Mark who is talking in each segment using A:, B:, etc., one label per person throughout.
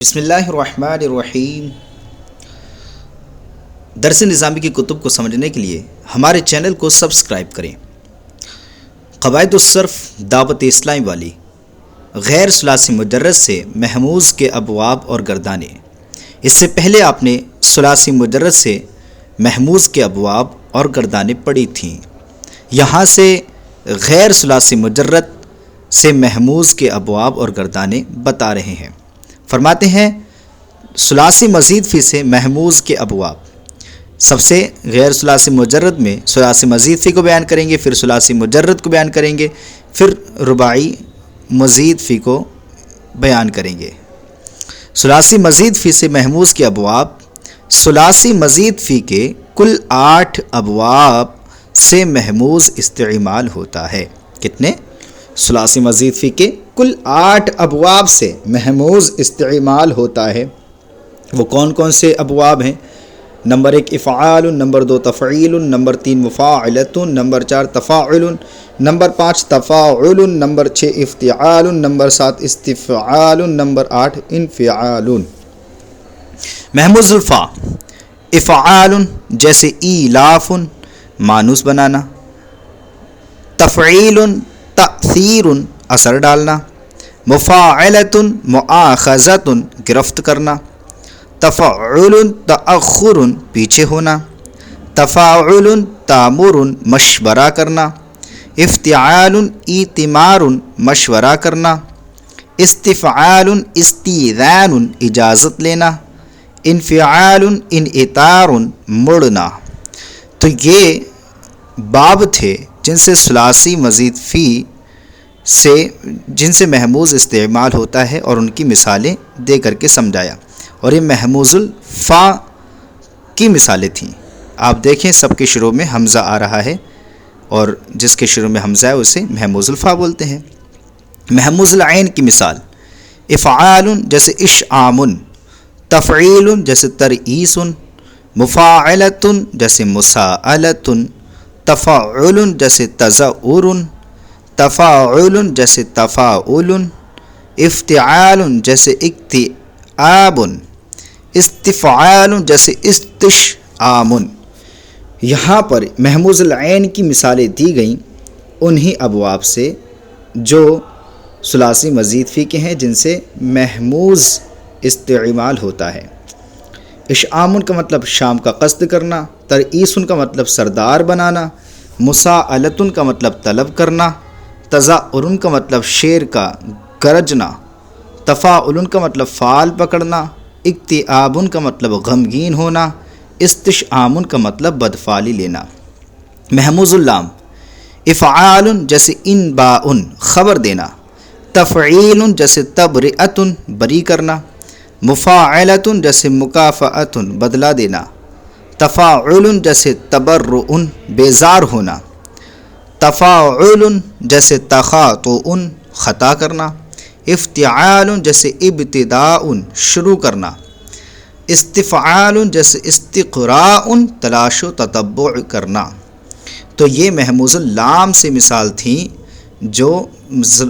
A: بسم اللہ الرحمن الرحیم۔ درس نظامی کی کتب کو سمجھنے کے لیے ہمارے چینل کو سبسکرائب کریں۔ قواعد الصرف دعوت اسلامی والی غیر ثلاثی مجرد سے محموز کے ابواب اور گردانے۔ اس سے پہلے آپ نے ثلاثی مجرد سے محموز کے ابواب اور گردانے پڑھی تھیں۔ یہاں سے غیر ثلاثی مجرد سے محموز کے ابواب اور گردانے بتا رہے ہیں۔ فرماتے ہیں ثلاثی مزید فی سے محموز کے ابواب۔ سب سے غیر ثلاثی مجرد میں ثلاثی مزید فی کو بیان کریں گے، پھر ثلاثی مجرد کو بیان کریں گے، پھر رباعی مزید فی کو بیان کریں گے۔ ثلاثی مزید فی سے محموز کے ابواب۔ ثلاثی مزید فی کے کل 8 ابواب سے محموز استعمال ہوتا ہے۔ کتنے؟ ثلاثی مزید فی کے کل 8 ابواب سے محموز استعمال ہوتا ہے۔ وہ کون کون سے ابواب ہیں؟ نمبر 1 افعال، نمبر 2 تفعیل، نمبر 3 مفاعلۃ، نمبر 4 تفاعل، نمبر 5 تفاعل، نمبر 6 افتعال، نمبر 7 استفعال، نمبر 8 انفعال۔ محموز الفا۔ افعال جیسے ایلاف، مانوس بنانا۔ تفعیل تأثیر، اثر ڈالنا۔ مفاعلۃ مؤاخذۃ، گرفت کرنا۔ تفعل تأخر، پیچھے ہونا۔ تفاعل تامر، مشورہ کرنا۔ افتعال ائتمار، مشورہ کرنا۔ استفعال استئذان، اجازت لینا۔ انفعال انعطار، مڑنا۔ تو یہ باب تھے جن سے ثلاثی مزید فی جن سے محموز استعمال ہوتا ہے اور ان کی مثالیں دے کر کے سمجھایا، اور یہ محموز الفا کی مثالیں تھیں۔ آپ دیکھیں سب کے شروع میں حمزہ آ رہا ہے، اور جس کے شروع میں حمزہ ہے اسے محموز الفا بولتے ہیں۔ محموز العین کی مثال: افعال جیسے اشعام، تفعیل جیسے ترئیس، مفاعلۃ جیسے مساءلۃ، تفعل جیسے تزعر، تفاعل جیسے تفاعل، افتعال جیسے اکتئاب، استفعال جیسے استشعام۔ یہاں پر محموز العین کی مثالیں دی گئیں انہی ابواب سے جو ثلاثی مزید فی کے ہیں، جن سے محموز استعمال ہوتا ہے۔ اشعام کا مطلب شام کا قصد کرنا، ترئیس کا مطلب سردار بنانا، مساءلۃ کا مطلب طلب کرنا، تزعر کا مطلب شیر کا گرجنا، تفاعل کا مطلب فعال پکڑنا، اکتئاب کا مطلب غمگین ہونا، استشعام کا مطلب بدفعلی لینا۔ محموز اللام: افعال جیسے انباء، خبر دینا۔ تفعیل جیسے تبرئۃ، بری کرنا۔ مفاعلۃ جیسے مکافأۃ، بدلہ دینا۔ تفاعل جیسے تبرؤ، بیزار ہونا۔ تفاعل جیسے تخاطؤ، خطا کرنا۔ افتعال جیسے ابتداء، شروع کرنا۔ استفعال جیسے استقراء، تلاش و تتبع کرنا۔ تو یہ محموز اللام سے مثال تھیں جو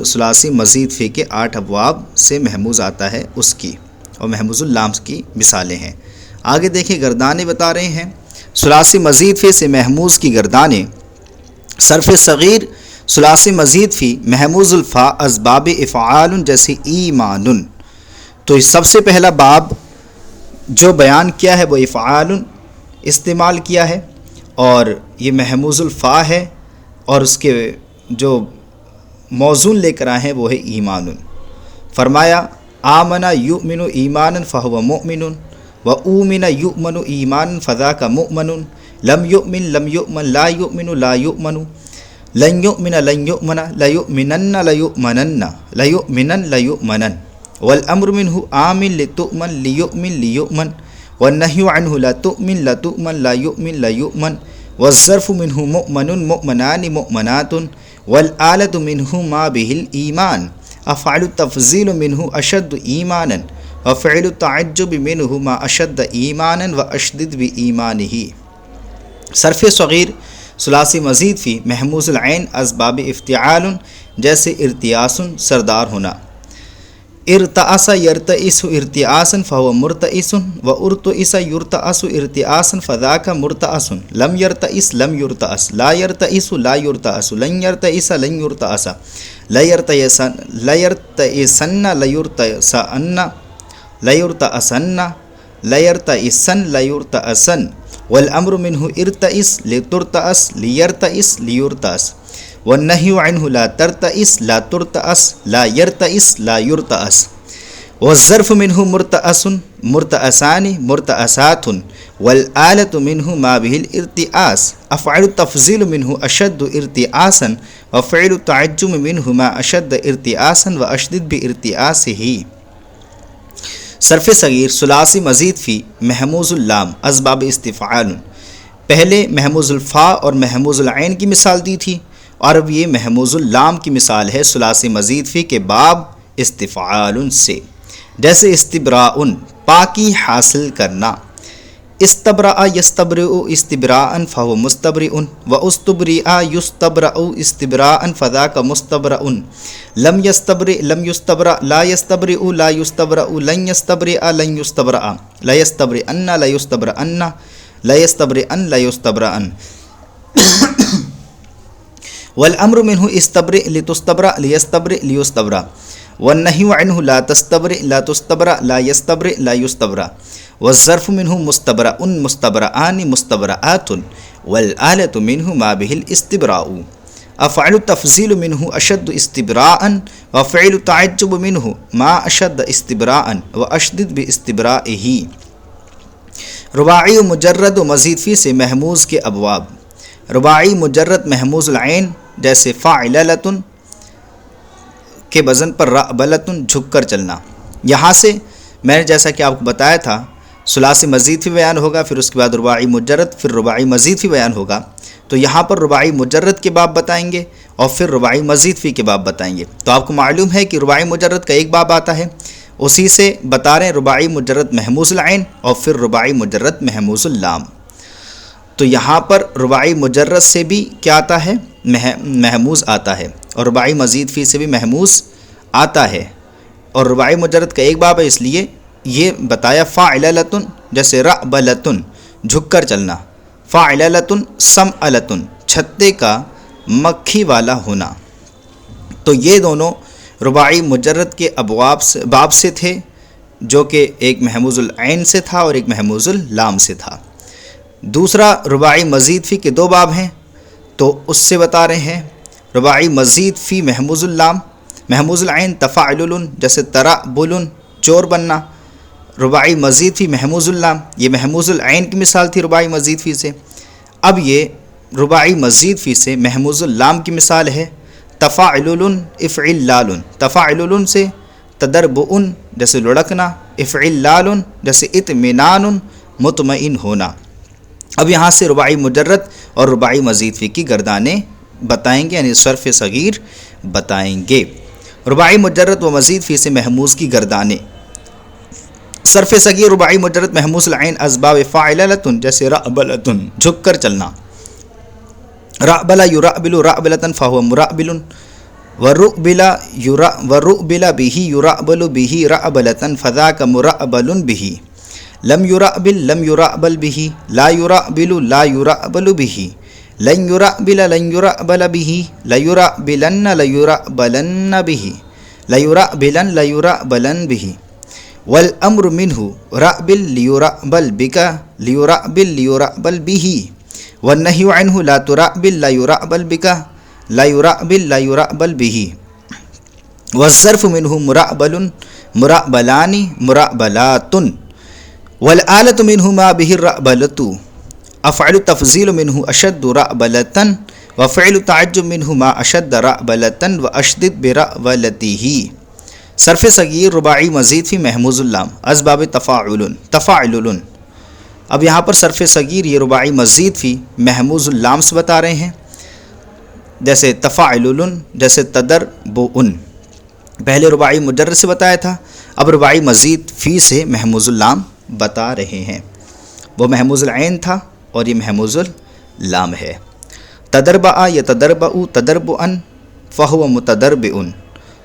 A: ثلاثی مزید فی کے 8 ابواب سے محموز آتا ہے اس کی، اور محموز اللام کی مثالیں ہیں۔ آگے دیکھیں گردانے بتا رہے ہیں۔ ثلاثی مزید فی سے محموز کی گردانے: صرف صغیر ثلاثی مزید فی محموز الفا اسباب افعال جیسے ایمان۔ تو سب سے پہلا باب جو بیان کیا ہے وہ افعال استعمال کیا ہے، اور یہ محموز الفا ہے، اور اس کے جو موزون لے کر آئے ہیں وہ ہے ایمان۔ فرمایا آمن یؤمن ایمانا فہو مؤمن، وأومن یؤمن ایمانا فذاک مؤمن، لم یؤمن لم یؤمن لا یؤمن لا یؤمن، لن یؤمن لن یؤمن لیؤمنن لیؤمنن لیؤمنن لیؤمنن، والامر منہ آمن لتؤمن لیؤمن لیؤمن، والنہی عنہ لا تؤمن لا تؤمن لا یؤمن لا یؤمن، والظرف منہ مؤمن مؤمنان مؤمنات، والآلۃ منہ ما بہ الایمان، افعل التفضیل منہ اشد ایمانا، وفعل التعجب منہ ما اشد ایمانا واشدد بایمانہ۔ صرف صغیر ثلاثی مزید فی محموز العین اسباب افتعال جیسے ارتیاس، سردار ہونا۔ ارتعس یرتعس ارتعاسا فهو مرتعس وارتعس یرتعس ارتعاسا فذاك مرتعس لم یرتعس لم یرتعس لا یرتعس لا یرتعس لن یرتعس لن یرتعس لا یرتعسن لا یرتعسن لا یرتعسن لا یرتعسن لا یرتعسن لا یرتعسن والامر منه ارتعس لترتعس لیرتعس لیرتعس والنهي عنه لا ترتعس لا ترتعس لا يرتعس لا يرتعس والظرف منه مرتعس مرتعسان مرتعسات والآلة منه ما به الارتعاس أفعل التفضيل منه أشد ارتعاسا وفعل التعجم منه ما أشد ارتعاسا وأشدد بارتعاسه. صرف صغیر ثلاثی مزید فی محموز اللام اسباب استفعال. پہلے محموز الفا اور محموز العین کی مثال دی تھی، اور اب یہ محموز اللام کی مثال ہے ثلاثی مزید فی کے باب استفعال سے. جیسے استبراء پاکی حاصل کرنا، استبرأ یستبرئ استبراء فهو مستبرئ واستبرئ یستبرأ استبراء فذاك مستبرئ لم یستبرئ لم یستبرأ لا یستبرئ لا یستبرأ لن یستبرئ لن یستبرأ لا یستبرئن لا یستبرئن لا یستبرئن لا یستبرئن والامر منه استبرئ لتستبرأ لیستبرئ لیستبرأ والنهي عنه لا تستبرئ لا تستبرأ لا يستبرئ لا يستبرأ والظرف منه مستبرأ مستبرآن مستبرآت والآلة منه ما به الاستبراء. أفعل التفضيل منه أشد استبراء وفعل التعجب منه ما أشد استبراء وأشدد باستبرائه. رباعی و مجرد و مزید فی سے محموز کے ابواب. رباعی مجرد محموز العین جیسے فاعلۃ کے وزن پر رعبلۃ جھک کر چلنا. یہاں سے میں نے جیسا کہ آپ کو بتایا تھا ثلاثی مزید فی بیان ہوگا، پھر اس کے بعد رباعی مجرد، پھر رباعی مزید فی بیان ہوگا. تو یہاں پر رباعی مجرد کے باب بتائیں گے اور پھر رباعی مزید فی کے باب بتائیں گے. تو آپ کو معلوم ہے کہ رباعی مجرد کا ایک باب آتا ہے، اسی سے بتا رہے ہیں رباعی مجرد محموز العین اور پھر رباعی مجرد محموز اللام. تو یہاں پر رباعی مجرد سے بھی کیا آتا ہے؟ محموز آتا ہے، اور رباعی مزید فی سے بھی محموز آتا ہے. اور رباعی مجرد کا ایک باب ہے، اس لیے یہ بتایا فاعلۃ جیسے رعبلۃ جھک کر چلنا، فاعلۃ سمعلۃ چھتے کا مکھی والا ہونا. تو یہ دونوں رباعی مجرد کے باب سے تھے، جو کہ ایک محموز العین سے تھا اور ایک محموز اللام سے تھا. دوسرا رباعی مزید فی کے دو باب ہیں، تو اس سے بتا رہے ہیں رباعی مزید فی محموز اللام محموز العین تفاعل جیسے ترعبل چور بننا. رباعی مزید فی محموز اللام یہ محموز العین کی مثال تھی رباعی مزید فی سے. اب یہ رباعی مزید فی سے محموز اللام کی مثال ہے تفاعل افعلال. تفاعل سے تدربع جیسے لڑکنا، افعلال جیسے اطمینان مطمئن ہونا. اب یہاں سے رباعی مجرد اور رباعی مزید فی کی گردانیں بتائیں گے، یعنی صرف صغیر بتائیں گے. رباعی مجرد و مزید فی سے محموز کی گردانیں. صرف صغیر رباعی مجرد محموز العین اسباب فاعلۃ جیسے رعبلۃ جھک کر چلنا، رعبل یرعبل رعبلۃ فهو مرعبل ورعبل به یرعبل به رعبلۃ فذاك مرعبل به. لم یرعبل لم یرعبل به لا یرعبل لا یرعبل به لن یرعبل لن یرعبل به لیرعبلن لیرعبلن به لیرعبلن لیرعبلن به والامر منه رعبل لیرعبل بك لیرعبل لیرعبل به والنهي عنه لا ترعبل لا يرعبل بك لا يرعبل لا يرعبل به والظرف منه مرعبل مرعبلان مرعبلات والآلة منه ما به الرعبلة. افعل التفضيل منه اشد رعبلة وفعل التعجب منه ما اشد رعبلة واشدد برعبلته. صرف صغیر رباعی مزید فی محموز اللام اسباب تفاعل. اب یہاں پر صرف صغیر یہ رباعی مزید فی محموز اللام سے بتا رہے ہیں، جیسے تفاعل جیسے تدربع. پہلے رباعی مجرد سے بتایا تھا، اب رباعی مزید فی سے محموز اللام بتا رہے ہیں. وہ محموز العین تھا اور یہ محموز اللام ہے. تدربع یتدربع تدربعا فهو متدربع.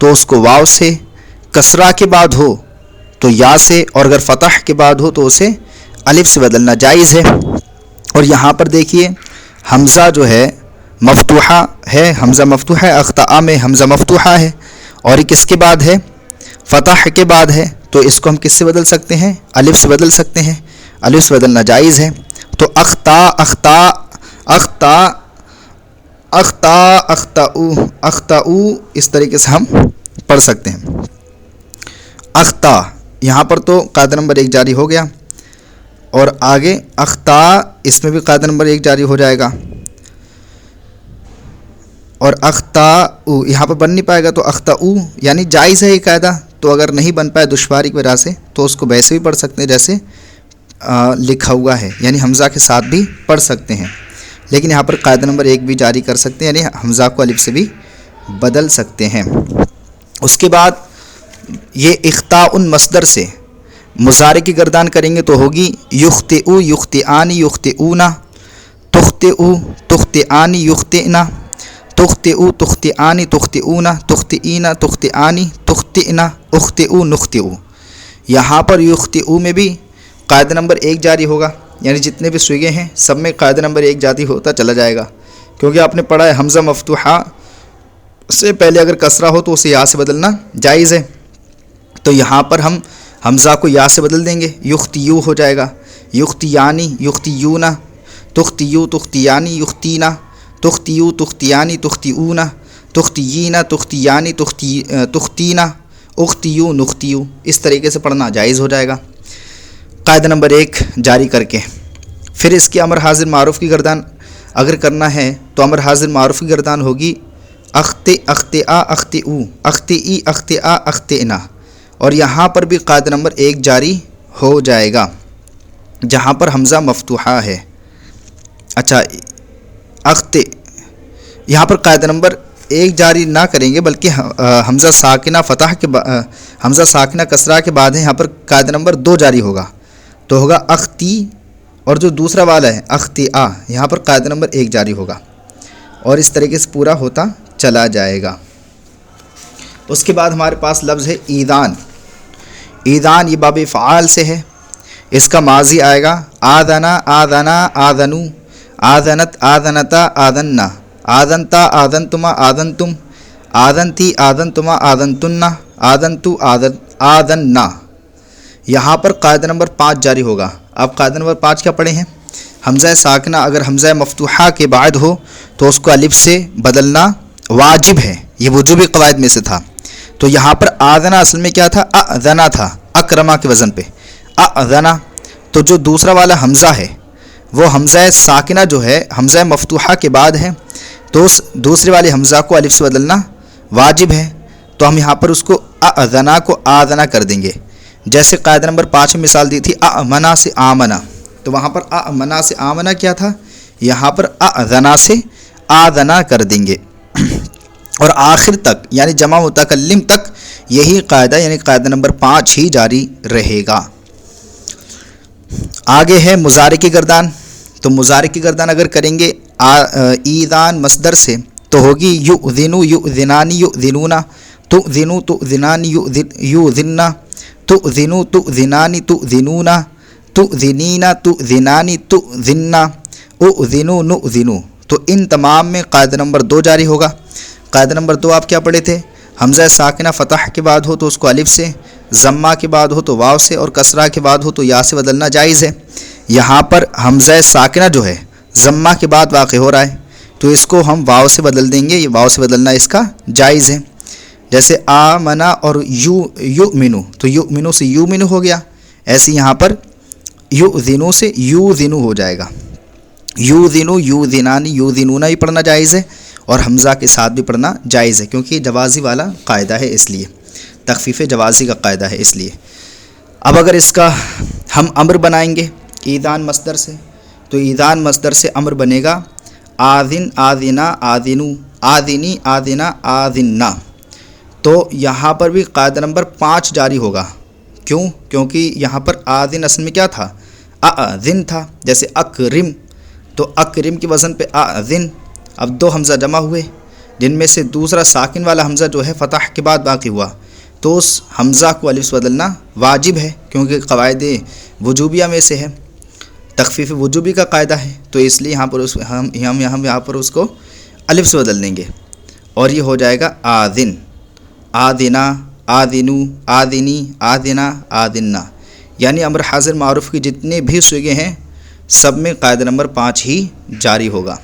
A: تو اس کو واو سے، کسرہ کے بعد ہو تو یا سے، اور اگر فتح کے بعد ہو تو اسے الف سے بدلنا جائز ہے۔ اور یہاں پر دیکھیے حمزہ جو ہے مفتوحہ ہے، حمزہ مفتوحہ ہے، اخطاء میں حمزہ مفتوحہ ہے، اور یہ کس کے بعد ہے؟ فتح کے بعد ہے، تو اس کو ہم کس سے بدل سکتے ہیں؟ الف سے بدل سکتے ہیں، الف سے بدلنا جائز ہے۔ تو اخطاء اخطاء اخطاء اخطاء اخطاؤ اخطاؤ اس طریقے سے ہم پڑھ سکتے ہیں۔ اخطاء یہاں پر تو قاعدہ نمبر 1 جاری ہو گیا، اور آگے اخطاء اس میں بھی قاعدہ نمبر 1 جاری ہو جائے گا، اور اخطاء یہاں پر بن نہیں پائے گا، تو اخطاؤ یعنی جائز ہے یہ قاعدہ، تو اگر نہیں بن پائے دشواری کی وجہ سے تو اس کو ویسے بھی پڑھ سکتے ہیں جیسے لکھا ہوا ہے، یعنی حمزہ کے ساتھ بھی پڑھ سکتے ہیں، لیکن یہاں پر قاعدہ نمبر 1 بھی جاری کر سکتے ہیں، یعنی حمزہ کو الف سے بھی بدل سکتے ہیں۔ اس کے بعد یہ اخطاء مصدر سے مضارع کی گردان کریں گے تو ہوگی یخطئ یخطئان یخطئون، تخطئ تخطئان یخطئن، تخطئ تخطئان تخطئون، تخطئین تخطئان تخطئن، اخطئ نخطئ۔ یہاں پر یخطئ میں بھی قاعدہ نمبر 1 جاری ہوگا، یعنی جتنے بھی صیغے ہیں سب میں قاعدہ نمبر 1 جاری ہوتا چلا جائے گا، کیونکہ آپ نے پڑھا ہے حمزہ مفتوحہ سے پہلے اگر کسرہ ہو تو اسے یا سے بدلنا جائز ہے، تو یہاں پر ہم حمزہ کو یا سے بدل دیں گے، یختیو ہو جائے گا، یختیانی یختیون، تختیو تختیانی یختینا، تختیو تختیانی تختیون، تختیین تختیانی تختینا، اختیو نختیو، اس طریقے سے پڑھنا جائز ہو جائے گا قاعدہ نمبر 1 جاری کر کے۔ پھر اس کی امر حاضر معروف کی گردان اگر کرنا ہے تو امر حاضر معروف کی گردان ہوگی اخطئ اخطئا اخطئو، اخطئی اخطئا اخطئنا، اور یہاں پر بھی قاعدہ نمبر 1 جاری ہو جائے گا جہاں پر حمزہ مفتوحہ ہے۔ اچھا اخطئ یہاں پر قاعدہ نمبر 1 جاری نہ کریں گے، بلکہ حمزہ ساکنہ فتح کے حمزہ ساکنہ کسرہ کے بعد ہے، یہاں پر قاعدہ نمبر 2 جاری ہوگا، تو ہوگا اختی، اور جو دوسرا والا ہے اخطئا یہاں پر قاعدہ نمبر 1 جاری ہوگا، اور اس طریقے سے پورا ہوتا چلا جائے گا۔ اس کے بعد ہمارے پاس لفظ ہے ایذان۔ ایذان یہ باب فعال سے ہے، اس کا ماضی آئے گا آذنا آذنا آذنو، آذنت آذنتا آذننا، آذنتا آذنتما آذنتم، آذنتی آذنتما آذنتن، آذنتو آذننا۔ یہاں پر قاعدہ نمبر 5 جاری ہوگا۔ آپ قاعدہ نمبر 5 کیا پڑھے ہیں؟ حمزہ ساکنہ اگر حمزہ مفتوحہ کے بعد ہو تو اس کو الف سے بدلنا واجب ہے، یہ وجوبی قواعد میں سے تھا۔ تو یہاں پر آذنا اصل میں کیا تھا؟ اذنا تھا، اکرما کے وزن پہ اذنا، تو جو دوسرا والا حمزہ ہے وہ حمزہ ساکنہ جو ہے حمزہ مفتوحہ کے بعد ہے، تو اس دوسرے والے حمزہ کو الف سے بدلنا واجب ہے، تو ہم یہاں پر اس کو اذنا کو آذنا کر دیں گے، جیسے قاعدہ نمبر 5 میں مثال دی تھی امنا سے آمنا، تو وہاں پر امنا سے آمنا کیا تھا؟ یہاں پر اذنا سے آذنا کر دیں گے، اور آخر تک یعنی جمع متکلم تک یہی قاعدہ یعنی قاعدہ نمبر 5 ہی جاری رہے گا۔ آگے ہے مضارع کی گردان، تو مضارع کی گردان اگر کریں گے ایذان مصدر سے تو ہوگی یؤذنو یؤذنانی یؤذنونا، تؤذنو تؤذنانی یؤذننا، تؤذنو تؤذنانی تؤذنونا، تؤذنینا تؤذنانی تؤذننا، اؤذنو نؤذنو، تو ان تمام میں قاعدہ نمبر 2 جاری ہوگا۔ قاعدہ نمبر 2 آپ کیا پڑھے تھے؟ حمزہ ساکنہ فتح کے بعد ہو تو اس کو الف سے، ضمہ کے بعد ہو تو واو سے، اور کسرہ کے بعد ہو تو یا سے بدلنا جائز ہے۔ یہاں پر حمزہ ساکنہ جو ہے ضمہ کے بعد واقع ہو رہا ہے، تو اس کو ہم واو سے بدل دیں گے، یہ واو سے بدلنا اس کا جائز ہے، جیسے آمنا اور یؤمنو، تو یؤمنو سے یؤمنو ہو گیا، ایسے یہاں پر یؤذنو سے یؤذنو ہو جائے گا، یؤذنو یؤذنانی یؤذنونا ہی پڑھنا جائز ہے، اور حمزہ کے ساتھ بھی پڑھنا جائز ہے، کیونکہ یہ جوازی والا قاعدہ ہے، اس لیے تخفیف جوازی کا قاعدہ ہے اس لیے۔ اب اگر اس کا ہم امر بنائیں گے ایذان مصدر سے، تو ایذان مصدر سے امر بنے گا آذن آذنا آذنو، آذنی آذنا آذننا، تو یہاں پر بھی قاعدہ نمبر 5 جاری ہوگا۔ کیوں؟ کیونکہ یہاں پر آذن اصل میں کیا تھا؟ اذن تھا، جیسے اکرم، تو اکرم کے وزن پہ اذن، اب 2 حمزہ جمع ہوئے، جن میں سے دوسرا ساکن والا حمزہ جو ہے فتح کے بعد باقی ہوا تو اس حمزہ کو الف سے بدلنا واجب ہے، کیونکہ قواعد وجوبیہ میں سے ہے، تخفیف وجوبی کا قاعدہ ہے، تو اس لیے یہاں پر ہم یہاں پر اس کو الف سے بدل دیں گے اور یہ ہو جائے گا آذن، آذنا، آذنو، آذنی، آذنا، آذنہ، یعنی امر حاضر معروف کی جتنے بھی صیغے ہیں سب میں قاعدہ نمبر 5 ہی جاری ہوگا۔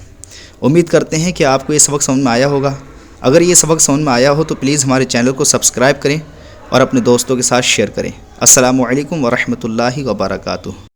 A: امید کرتے ہیں کہ آپ کو یہ سبق سمجھ میں آیا ہوگا۔ اگر یہ سبق سمجھ میں آیا ہو تو پلیز ہمارے چینل کو سبسکرائب کریں اور اپنے دوستوں کے ساتھ شیئر کریں۔ السلام علیکم ورحمۃ اللہ وبرکاتہ۔